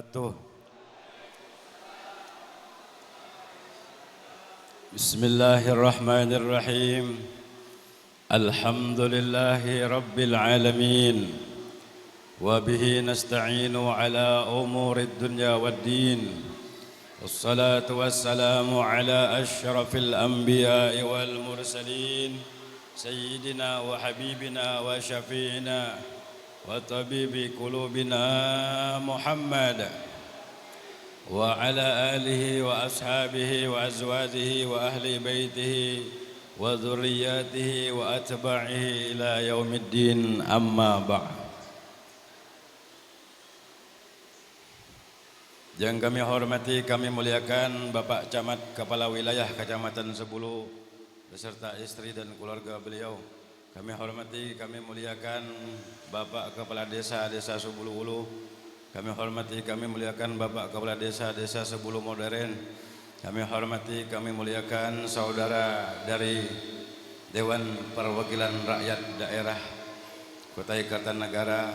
Tuh. Bismillahirrahmanirrahim. Alhamdulillahi rabbil alamin. Wa bihi nasta'inu ala umurid dunya waddin. Wassalatu wassalamu ala asyrafil anbiya'i wal mursalin. Sayyidina wa habibina wa syafi'ina wa tabibi qulubina Muhammad wa ala alihi wa ashabihi wa azwajihi wa ahli baitihi wa dhurriyyatihi wa atba'ihi ila yaumiddin, amma ba'd. Yang kami hormati, kami muliakan Bapak Camat Kepala Wilayah Kecamatan Sebulu beserta istri dan keluarga beliau. Kami hormati, kami muliakan Bapak Kepala Desa Sebulu Ulu. Kami hormati, kami muliakan Bapak Kepala Desa Sebulu Modern. Kami hormati, kami muliakan saudara dari Dewan Perwakilan Rakyat Daerah Kota Kartanegara,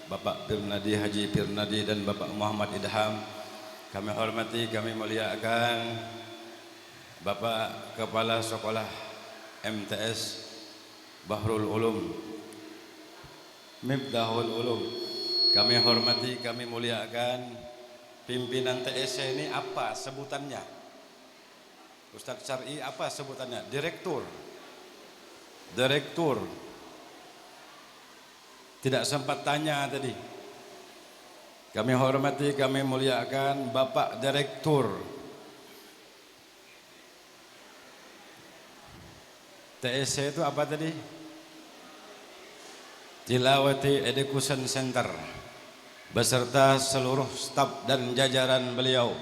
Bapak Pirnadi Haji Pirnadi dan Bapak Muhammad Idham. Kami hormati, kami muliakan Bapak Kepala Sekolah MTS Bahrul Ulum, Miftahul Ulum. Kami hormati, kami muliakan pimpinan TSC ini apa sebutannya? Ustadz Syar'i apa sebutannya? Direktur. Tidak sempat tanya tadi. Kami hormati, kami muliakan Bapak Direktur TSC itu apa tadi? Tilawati Education Center beserta seluruh staf dan jajaran beliau.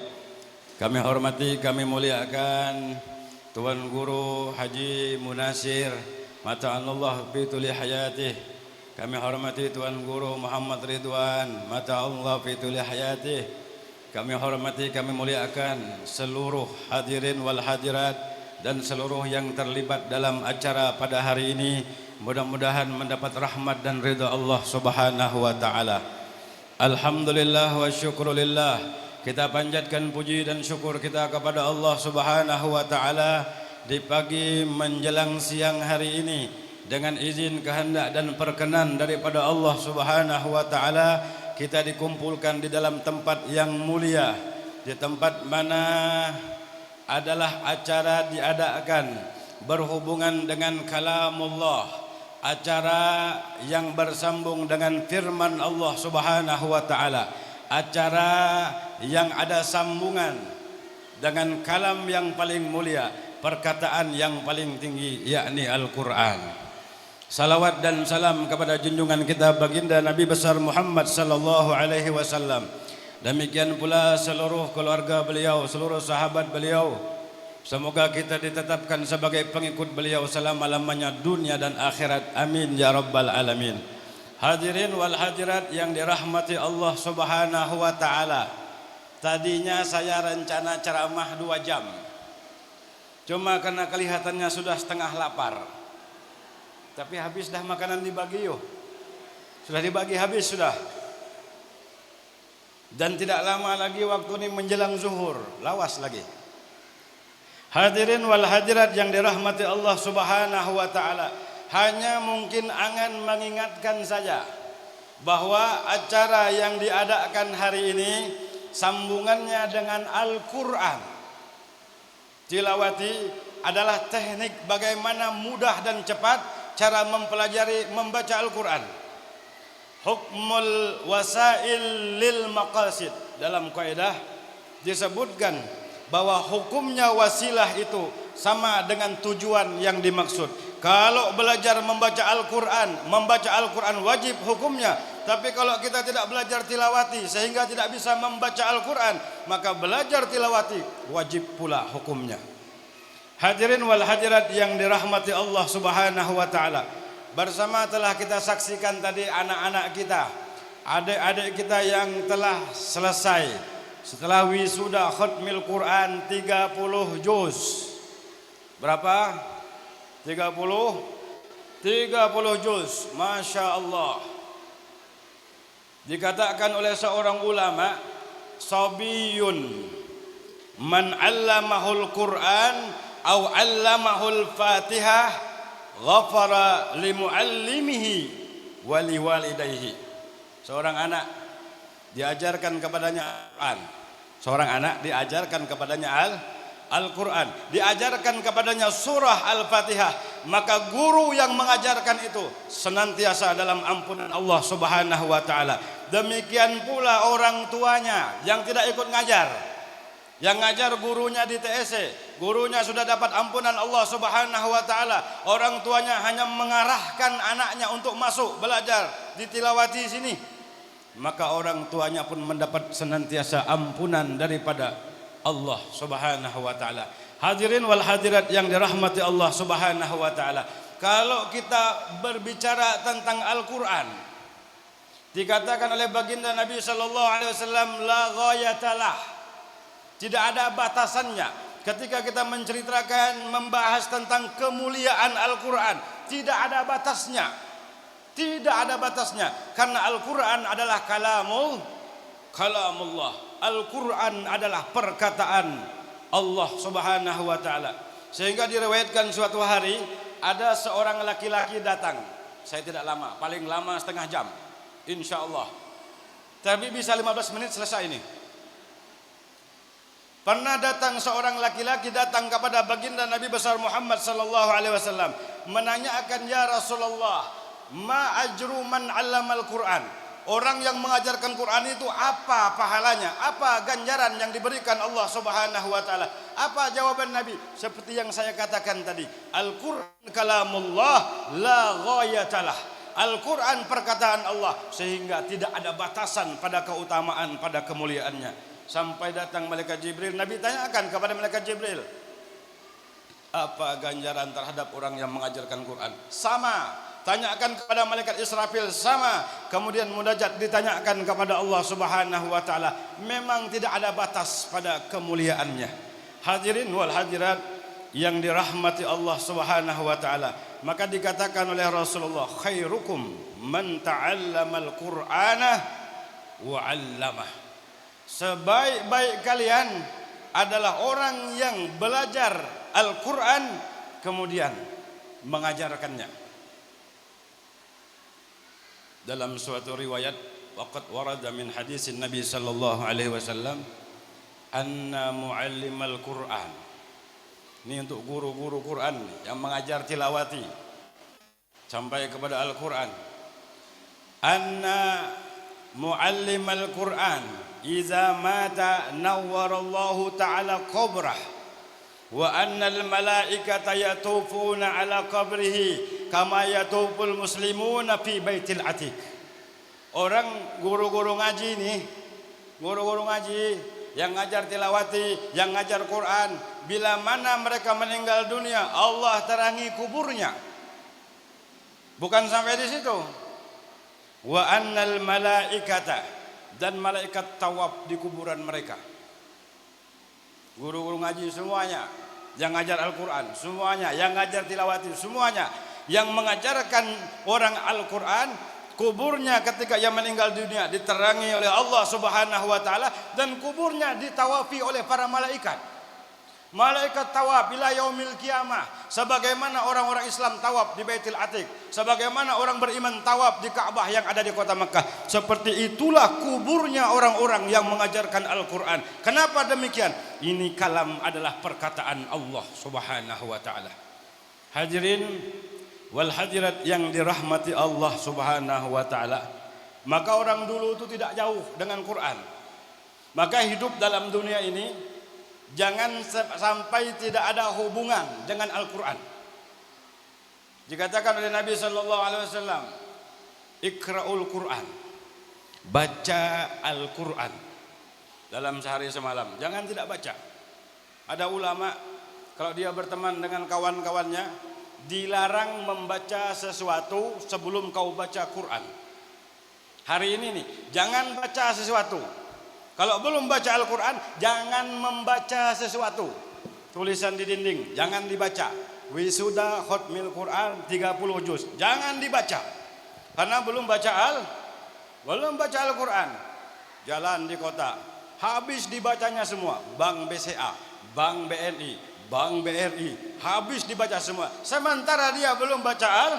Kami hormati, kami muliakan Tuan Guru Haji Munasir mata'allah fi tuli hayatih. Kami hormati Tuan Guru Muhammad Ridwan mata'allah fi tuli hayatih. Kami hormati, kami muliakan seluruh hadirin wal hadirat dan seluruh yang terlibat dalam acara pada hari ini. Mudah-mudahan mendapat rahmat dan ridha Allah Subhanahu wa taala. Alhamdulillah wa syukrulillah. Kita panjatkan puji dan syukur kita kepada Allah Subhanahu wa taala di pagi menjelang siang hari ini dengan izin kehendak dan perkenan daripada Allah Subhanahu wa taala kita dikumpulkan di dalam tempat yang mulia, di tempat mana adalah acara diadakan berhubungan dengan kalamullah, acara yang bersambung dengan firman Allah Subhanahu wa taala, acara yang ada sambungan dengan kalam yang paling mulia, perkataan yang paling tinggi, yakni Al-Qur'an. Salawat dan salam kepada junjungan kita baginda Nabi besar Muhammad sallallahu alaihi wasallam. Demikian pula seluruh keluarga beliau, seluruh sahabat beliau. Semoga kita ditetapkan sebagai pengikut beliau selama-lamanya dunia dan akhirat. Amin ya rabbal alamin. Hadirin wal hadirat yang dirahmati Allah Subhanahu wa taala. Tadinya saya rencana ceramah 2 jam. Cuma karena kelihatannya sudah setengah lapar. Tapi habis dah makanan dibagi yuk. Sudah dibagi habis sudah. Dan tidak lama lagi waktu ini menjelang zuhur, lawas lagi. Hadirin wal hadirat yang dirahmati Allah Subhanahu wa taala, hanya mungkin angan mengingatkan saja bahwa acara yang diadakan hari ini sambungannya dengan Al-Qur'an. Tilawati adalah teknik bagaimana mudah dan cepat cara mempelajari membaca Al-Qur'an. Hukmul wasail lil maqasid, dalam kaidah disebutkan bahwa hukumnya wasilah itu sama dengan tujuan yang dimaksud. Kalau belajar membaca Al-Qur'an wajib hukumnya. Tapi kalau kita tidak belajar tilawati sehingga tidak bisa membaca Al-Qur'an, maka belajar tilawati wajib pula hukumnya. Hadirin wal hadirat yang dirahmati Allah Subhanahu wa taala. Bersama telah kita saksikan tadi anak-anak kita, adik-adik kita yang telah selesai setelah wisuda khatmil Quran 30 juz. Berapa? 30 juz. Masya Allah. Dikatakan oleh seorang ulama, sabiyun man 'allamahul Qur'an aw 'allamahul Fatihah ghafara limuallimihi wa liwalidayhi. Seorang anak diajarkan kepadanya Al-Quran. Seorang anak diajarkan kepadanya Al-Quran, diajarkan kepadanya surah Al-Fatihah, maka guru yang mengajarkan itu senantiasa dalam ampunan Allah Subhanahu wa taala. Demikian pula orang tuanya yang tidak ikut ngajar. Yang ngajar gurunya di TSC, gurunya sudah dapat ampunan Allah Subhanahu wa taala. Orang tuanya hanya mengarahkan anaknya untuk masuk belajar di tilawati sini, maka orang tuanya pun mendapat senantiasa ampunan daripada Allah Subhanahu wa taala. Hadirin wal hadirat yang dirahmati Allah Subhanahu wa taala. Kalau kita berbicara tentang Al-Qur'an, dikatakan oleh baginda Nabi sallallahu alaihi wasallam la ghayatalah. Tidak ada batasannya. Ketika kita menceritakan membahas tentang kemuliaan Al-Qur'an, tidak ada batasnya. Tidak ada batasnya karena Al-Qur'an adalah kalamullah. Al-Quran adalah perkataan Allah Subhanahu wa taala. Sehingga diriwayatkan suatu hari ada seorang laki-laki datang. Saya tidak lama, paling lama setengah jam, insyaallah. Tapi bisa 15 menit selesai ini. Pernah datang seorang laki-laki datang kepada baginda Nabi besar Muhammad sallallahu alaihi wasallam menanyakan, ya Rasulullah, ma ajru man 'allamal Qur'an? Orang yang mengajarkan Quran itu apa pahalanya? Apa ganjaran yang diberikan Allah Subhanahu wa taala? Apa jawaban Nabi? Seperti yang saya katakan tadi, Al-Qur'an kalamullah la ghayatalah. Al-Qur'an perkataan Allah sehingga tidak ada batasan pada keutamaan, pada kemuliaannya. Sampai datang malaikat Jibril, Nabi tanyakan kepada malaikat Jibril, apa ganjaran terhadap orang yang mengajarkan Quran? Sama. Tanyakan kepada malaikat Israfil, sama. Kemudian munajat ditanyakan kepada Allah Subhanahu wa taala. Memang tidak ada batas pada kemuliaannya. Hadirin wal hadirat yang dirahmati Allah Subhanahu wa taala, maka dikatakan oleh Rasulullah, khairukum man ta'allamal Qur'ana wa 'allamah. Sebaik-baik kalian adalah orang yang belajar Al-Qur'an kemudian mengajarkannya. Dalam suatu riwayat, waqad warada min hadis Nabi sallallahu alaihi wasallam anna muallimal Qur'an. Ini untuk guru-guru Quran yang mengajar tilawati sampai kepada Al-Qur'an. Anna muallimal Qur'an idza mata nawwarallahu ta'ala qabrah wa annal malaikata yatufuna ala qabrihi kama yatuful muslimuna fi baitil atiq. Orang guru-guru ngaji nih, guru-guru ngaji yang ngajar tilawati, yang ngajar Quran, bila mana mereka meninggal dunia, Allah terangi kuburnya. Bukan sampai di situ. Wa annal malaikata, dan malaikat tawaf di kuburan mereka. Guru-guru ngaji semuanya, yang ngajar Al-Quran semuanya, yang ngajar tilawati semuanya, yang mengajarkan orang Al-Quran, kuburnya ketika ia meninggal dunia diterangi oleh Allah Subhanahu wa taala, dan kuburnya ditawafi oleh para malaikat. Malaikat tawaf ila yaumil kiamah, sebagaimana orang-orang Islam tawaf di Baitul Atiq, sebagaimana orang beriman tawaf di Ka'bah yang ada di kota Makkah. Seperti itulah kuburnya orang-orang yang mengajarkan Al-Quran. Kenapa demikian? Ini kalam adalah perkataan Allah Subhanahu wa taala. Hadirin wal hadirat yang dirahmati Allah Subhanahu wa taala, maka orang dulu itu tidak jauh dengan Quran. Maka hidup dalam dunia ini jangan sampai tidak ada hubungan dengan Al-Quran. Dikatakan oleh Nabi sallallahu alaihi wasallam, ikra'ul Quran, baca Al-Quran dalam sehari semalam. Jangan tidak baca. Ada ulama kalau dia berteman dengan kawan-kawannya dilarang membaca sesuatu sebelum kau baca Quran. Hari ini nih, jangan baca sesuatu. Kalau belum baca Al-Quran, jangan membaca sesuatu. Tulisan di dinding, jangan dibaca. Wisuda khotmil Quran 30 juz, jangan dibaca. Karena belum baca Al-Quran. Jalan di kota, habis dibacanya semua. Bank BCA, Bank BNI, Bank BRI, habis dibaca semua. Sementara dia belum baca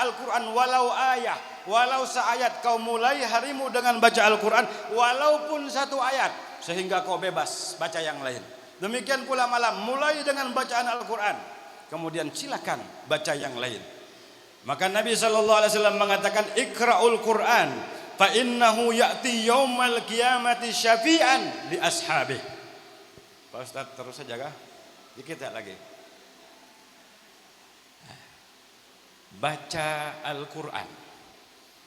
Al-Quran walau ayat, walau seayat. Kau mulai harimu dengan baca Al-Quran walaupun satu ayat, sehingga kau bebas baca yang lain. Demikian pula malam, mulai dengan bacaan Al-Quran, kemudian silakan baca yang lain. Maka Nabi SAW mengatakan, Iqra'ul Quran fa innahu ya'ti yaumal qiyamati syafi'an li ashabih. Pak Ustaz terus saja kah? Dikit lagi. Baca Al-Quran.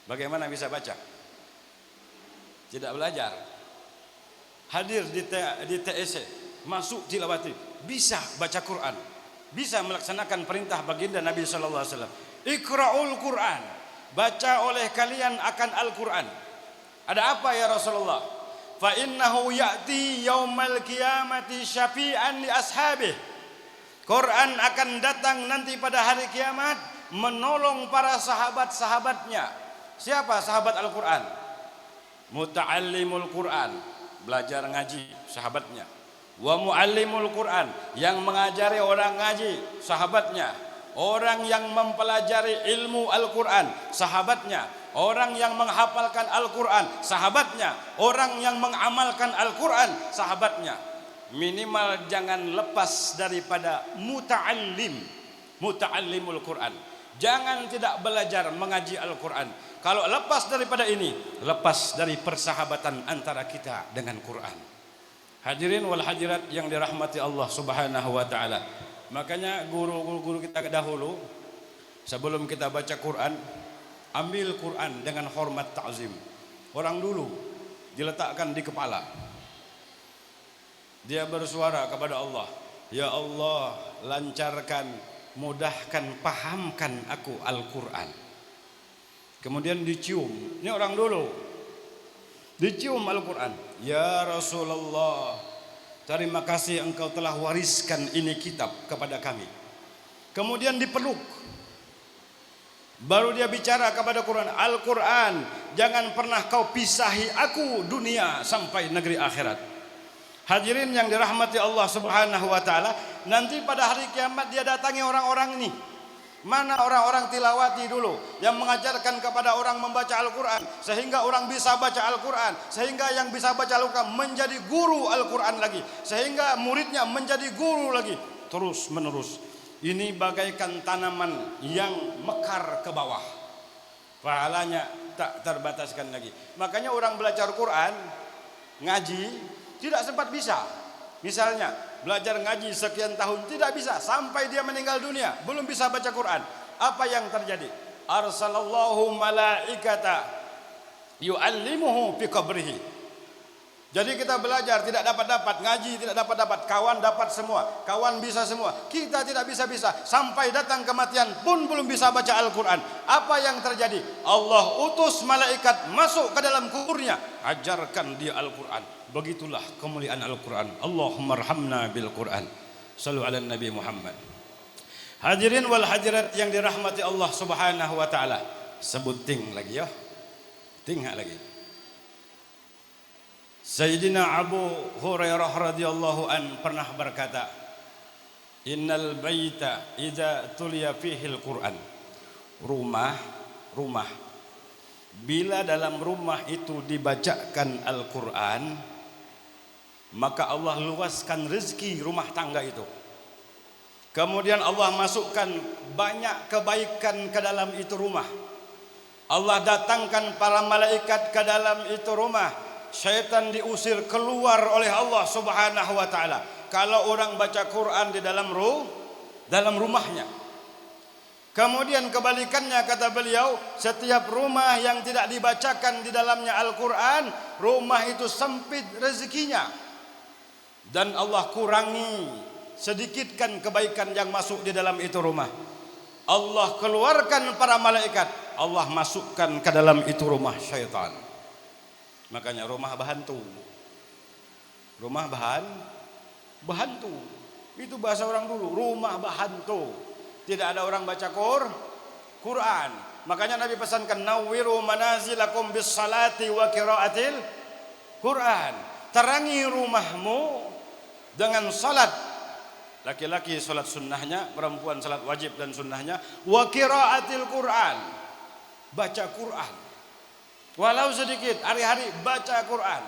Bagaimana bisa baca? Tidak belajar. Hadir di TSC, masuk tilawati, bisa baca Quran, bisa melaksanakan perintah baginda Nabi sallallahu alaihi wasallam. Iqra'ul Quran, baca oleh kalian akan Al-Quran. Ada apa ya Rasulullah? Fa innahu ya'ti yaumal qiyamati syafi'an li ashabih. Quran akan datang nanti pada hari kiamat menolong para sahabat-sahabatnya. Siapa sahabat Al-Quran? Muta'allimul Quran, belajar ngaji, sahabatnya. Wa muallimul Quran, yang mengajari orang ngaji, sahabatnya. Orang yang mempelajari ilmu Al-Quran, sahabatnya. Orang yang menghafalkan Al-Quran, sahabatnya. Orang yang mengamalkan Al-Quran, sahabatnya. Minimal jangan lepas daripada muta'allimul Quran. Jangan tidak belajar mengaji Al-Quran. Kalau lepas daripada ini, lepas dari persahabatan antara kita dengan Quran. Hadirin wal hadirat yang dirahmati Allah Subhanahu wa taala. Makanya guru-guru kita dahulu, sebelum kita baca Quran, ambil Quran dengan hormat ta'zim. Orang dulu diletakkan di kepala. Dia bersuara kepada Allah, ya Allah, lancarkan, mudahkan, pahamkan aku Al-Quran. Kemudian dicium. Ini orang dulu dicium Al-Quran. Ya Rasulullah, terima kasih engkau telah wariskan ini kitab kepada kami. Kemudian dipeluk. Baru dia bicara kepada Quran, Al-Quran, jangan pernah kau pisahi aku dunia sampai negeri akhirat. Hadirin yang dirahmati Allah Subhanahu wa taala, nanti pada hari kiamat dia datangi orang-orang ini. Mana orang-orang tilawati dulu yang mengajarkan kepada orang membaca Al-Quran, sehingga orang bisa baca Al-Quran, sehingga yang bisa baca Al-Quran menjadi guru Al-Quran lagi, sehingga muridnya menjadi guru lagi, terus menerus. Ini bagaikan tanaman yang mekar ke bawah, pahalanya tak terbataskan lagi. Makanya orang belajar Quran, ngaji, tidak sempat bisa. Misalnya belajar ngaji sekian tahun tidak bisa, sampai dia meninggal dunia belum bisa baca Quran. Apa yang terjadi? Arsalallahu malaikata yu'allimuhu fi qabrihi. Jadi kita belajar tidak dapat ngaji, tidak dapat kawan dapat semua, kawan bisa semua, kita tidak bisa sampai datang kematian pun belum bisa baca Al-Quran. Apa yang terjadi? Allah utus malaikat masuk ke dalam kuburnya, ajarkan dia Al-Quran. Begitulah kemuliaan Al-Quran. Allahumma arhamna bil Quran. Sallu ala Nabi Muhammad. Hadirin wal hadirat yang dirahmati Allah Subhanahu wa taala. Sebut ting lagi ya. Ting lagi. Sayyidina Abu Hurairah radhiyallahu an pernah berkata, Innal baita idza tuliya fihi al-Quran. Rumah bila dalam rumah itu dibacakan Al-Quran, maka Allah luaskan rezeki rumah tangga itu. Kemudian Allah masukkan banyak kebaikan ke dalam itu rumah. Allah datangkan para malaikat ke dalam itu rumah. Syaitan diusir keluar oleh Allah Subhanahu wa taala. Kalau orang baca Quran di dalam rumahnya. Kemudian kebalikannya kata beliau, setiap rumah yang tidak dibacakan di dalamnya Al-Quran, rumah itu sempit rezekinya. Dan Allah kurangi sedikitkan kebaikan yang masuk di dalam itu rumah. Allah keluarkan para malaikat, Allah masukkan ke dalam itu rumah syaitan. Makanya rumah bahantu. Rumah bahantu. Itu bahasa orang dulu, rumah bahantu. Tidak ada orang baca Quran. Makanya Nabi pesankan, nawwiru manazilakum bis salati wa qiraatil Quran. Terangi rumahmu dengan salat. Laki-laki salat sunnahnya, perempuan salat wajib dan sunnahnya. Wa qiraatil Quran. Baca Quran. Walau sedikit, hari-hari baca Quran.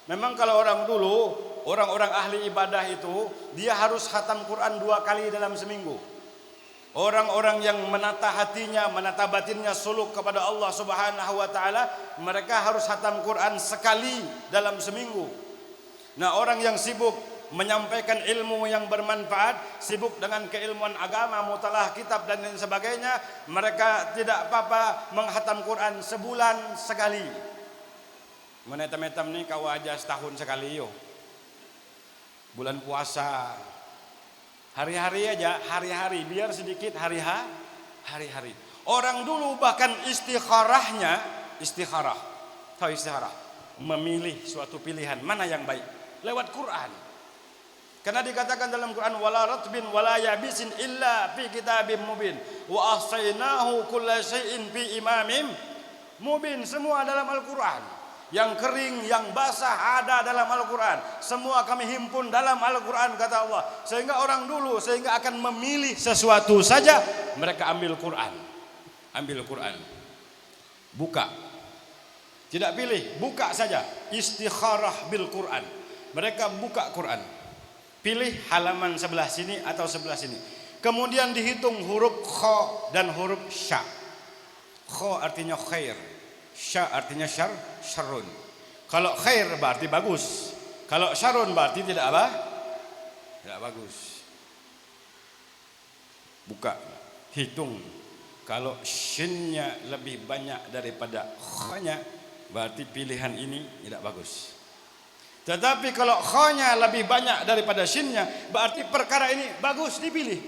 Memang kalau orang dulu, orang-orang ahli ibadah itu, dia harus khatam Quran 2 kali dalam seminggu. Orang-orang yang menata hatinya, menata batinnya suluk kepada Allah Subhanahu wa taala, mereka harus khatam Quran sekali dalam seminggu. Nah, orang yang sibuk menyampaikan ilmu yang bermanfaat, sibuk dengan keilmuan agama, mutalah kitab dan lain sebagainya, mereka tidak apa-apa menghatam Quran sebulan sekali. Menetam-netam nih kau aja setahun sekali yo. Bulan puasa hari-hari aja, hari-hari, biar sedikit hari-hari. Orang dulu bahkan istikharah, tahu istikharah, memilih suatu pilihan mana yang baik lewat Quran. Karena dikatakan dalam Quran, wala ratbin wala yabisin illa fi kitabim mubin wa ahsaynahu kulla syai'in fi imamin mubin. Semua dalam Al-Quran. Yang kering, yang basah ada dalam Al-Quran. Semua kami himpun dalam Al-Quran, kata Allah. Sehingga orang dulu akan memilih sesuatu saja, mereka ambil Quran. Ambil Quran. Buka. Tidak pilih, buka saja. Istikharah bil Quran. Mereka buka Quran. Pilih halaman sebelah sini atau sebelah sini. Kemudian dihitung huruf kha dan huruf sya. Kha artinya khair. Sya artinya syarrun. Kalau khair berarti bagus. Kalau syarrun berarti tidak apa? Tidak bagus. Buka, hitung. Kalau shinnya lebih banyak daripada khanya, berarti pilihan ini tidak bagus. Tetapi kalau khanya lebih banyak daripada shinnya, berarti perkara ini bagus, dipilih.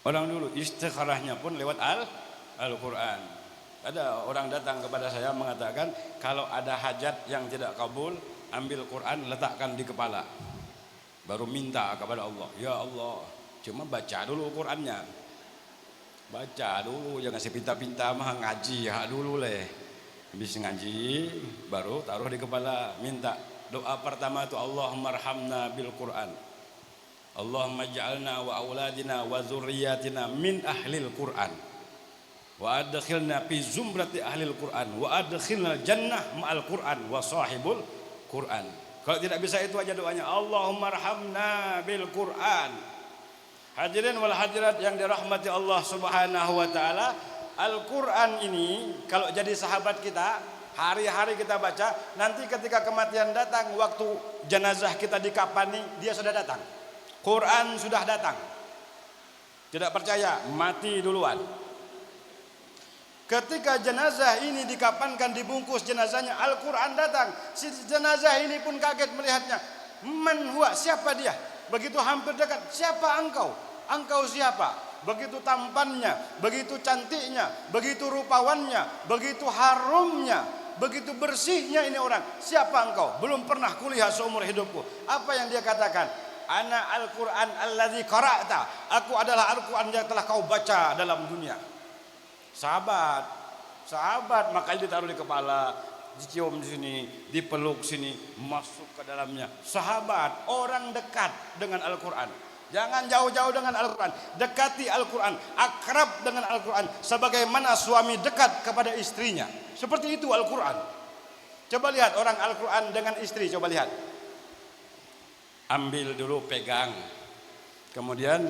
Orang dulu istikharahnya pun lewat Al-Quran. Ada orang datang kepada saya mengatakan, kalau ada hajat yang tidak kabul, ambil Quran letakkan di kepala, baru minta kepada Allah. Ya Allah, cuma baca dulu Qurannya, baca dulu, jangan sepinta-pinta mah ngaji ya dulu leh. Habis ngaji baru taruh di kepala, minta. Doa pertama itu Allahumma arhamna bil Quran, Allahumma ja'alna wa auladina wa zurriyatina min ahlil Quran, wa adkhilna fi zumrati ahlil Quran, wa adkhilna jannah ma'al Quran wa sahibul Quran. Kalau tidak bisa itu aja doanya, Allahumma arhamna bil Quran. Hadirin wal hadirat yang dirahmati Allah Subhanahu wa taala, Al-Quran ini kalau jadi sahabat kita, hari-hari kita baca, nanti ketika kematian datang, waktu jenazah kita dikafani, dia sudah datang. Quran sudah datang. Tidak percaya, mati duluan. Ketika jenazah ini dikafankan, dibungkus jenazahnya, Al-Quran datang. Si jenazah ini pun kaget melihatnya. Man huwa, siapa dia? Begitu hampir dekat, siapa engkau? Engkau siapa? Begitu tampannya, begitu cantiknya, begitu rupawannya, begitu harumnya, begitu bersihnya ini orang. Siapa engkau? Belum pernah kulihat seumur hidupku. Apa yang dia katakan? Ana Al-Quran alladzi qara'ta. Aku adalah Al-Quran yang telah kau baca dalam dunia. Sahabat, makanya ditaruh di kepala, dicium di sini, dipeluk sini, masuk ke dalamnya. Sahabat, orang dekat dengan Al-Quran. Jangan jauh-jauh dengan Al-Quran, dekati Al-Quran, akrab dengan Al-Quran, sebagaimana suami dekat kepada istrinya. Seperti itu Al-Quran. Coba lihat orang Al-Quran dengan istri, coba lihat. Ambil dulu, pegang, kemudian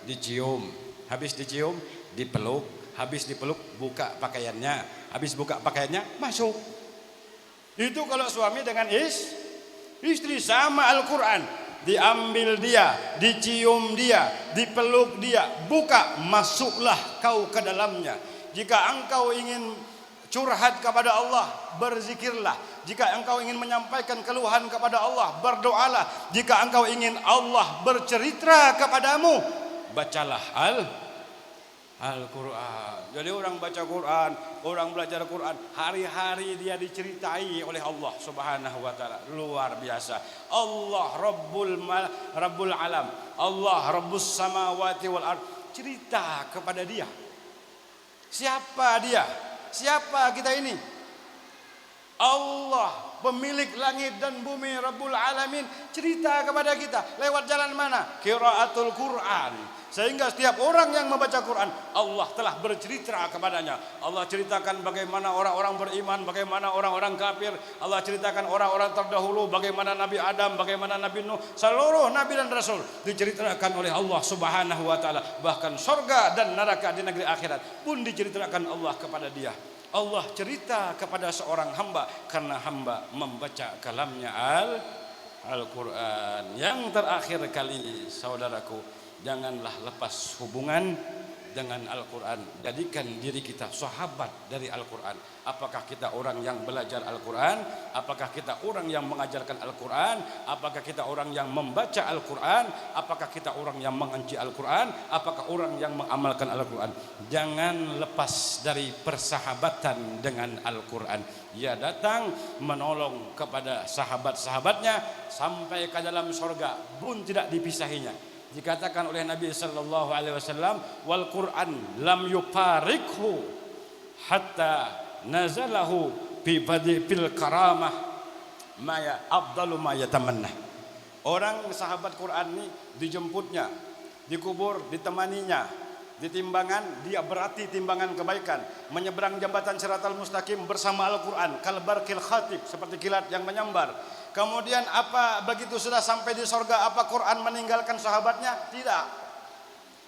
dicium, habis dicium, dipeluk. Habis dipeluk, buka pakaiannya. Habis buka pakaiannya, masuk. Itu kalau suami dengan istri. Sama Al-Quran. Diambil dia, dicium dia, dipeluk dia, buka, masuklah kau ke dalamnya. Jika engkau ingin curhat kepada Allah, berzikirlah. Jika engkau ingin menyampaikan keluhan kepada Allah, berdoalah. Jika engkau ingin Allah bercerita kepadamu, bacalah Al-Quran. Jadi orang baca Quran, orang belajar Quran, hari-hari dia diceritai oleh Allah Subhanahu wa taala. Luar biasa. Allah Rabbul Alam. Allah Rabbus Samawati wal Ard. Cerita kepada dia. Siapa dia? Siapa kita ini? Allah pemilik langit dan bumi, Rabbul Alamin, cerita kepada kita lewat jalan mana? Qiraatul Quran. Sehingga setiap orang yang membaca Quran, Allah telah bercerita kepadanya. Allah ceritakan bagaimana orang-orang beriman, bagaimana orang-orang kafir. Allah ceritakan orang-orang terdahulu, bagaimana Nabi Adam, bagaimana Nabi Nuh. Seluruh Nabi dan Rasul diceritakan oleh Allah Subhanahu wa ta'ala. Bahkan surga dan neraka di negeri akhirat pun diceritakan Allah kepada dia. Allah cerita kepada seorang hamba karena hamba membaca kalamnya Al-Quran. Yang terakhir kali, saudaraku, janganlah lepas hubungan dengan Al-Quran. Jadikan diri kita sahabat dari Al-Quran. Apakah kita orang yang belajar Al-Quran? Apakah kita orang yang mengajarkan Al-Quran? Apakah kita orang yang membaca Al-Quran? Apakah kita orang yang mengenci Al-Quran? Apakah orang yang mengamalkan Al-Quran? Jangan lepas dari persahabatan dengan Al-Quran. Ia datang menolong kepada sahabat-sahabatnya sampai ke dalam surga pun tidak dipisahinya. Dikatakan oleh Nabi sallallahu alaihi wasallam, wal Quran lam yufarikhu hatta nazalahu fi badil karamah maya afdalu ma yatamanna. Orang sahabat Quran ini dijemputnya, dikubur, ditemaninya, ditimbangan, dia berarti timbangan kebaikan, menyeberang jembatan Siratal Mustaqim bersama Al-Quran, kalbarkil khatib, seperti kilat yang menyambar. Kemudian apa begitu sudah sampai di sorga, apa Quran meninggalkan sahabatnya? Tidak.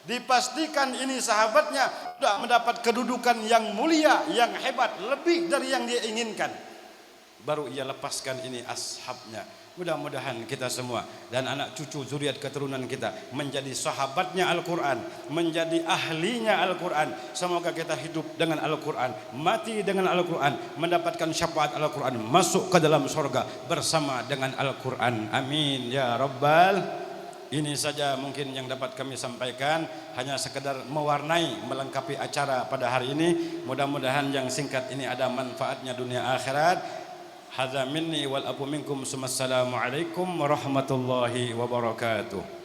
Dipastikan ini sahabatnya sudah mendapat kedudukan yang mulia, yang hebat, lebih dari yang dia inginkan. Baru ia lepaskan ini ashabnya. Mudah-mudahan kita semua dan anak cucu zuriat keturunan kita menjadi sahabatnya Al-Quran, menjadi ahlinya Al-Quran. Semoga kita hidup dengan Al-Quran, mati dengan Al-Quran, mendapatkan syafaat Al-Quran, masuk ke dalam surga bersama dengan Al-Quran. Amin ya Rabbal. Ini saja mungkin yang dapat kami sampaikan, hanya sekedar mewarnai, melengkapi acara pada hari ini. Mudah-mudahan yang singkat ini ada manfaatnya dunia akhirat. Hadza minni wal afu minkum. Assalamualaikum warahmatullahi wabarakatuh.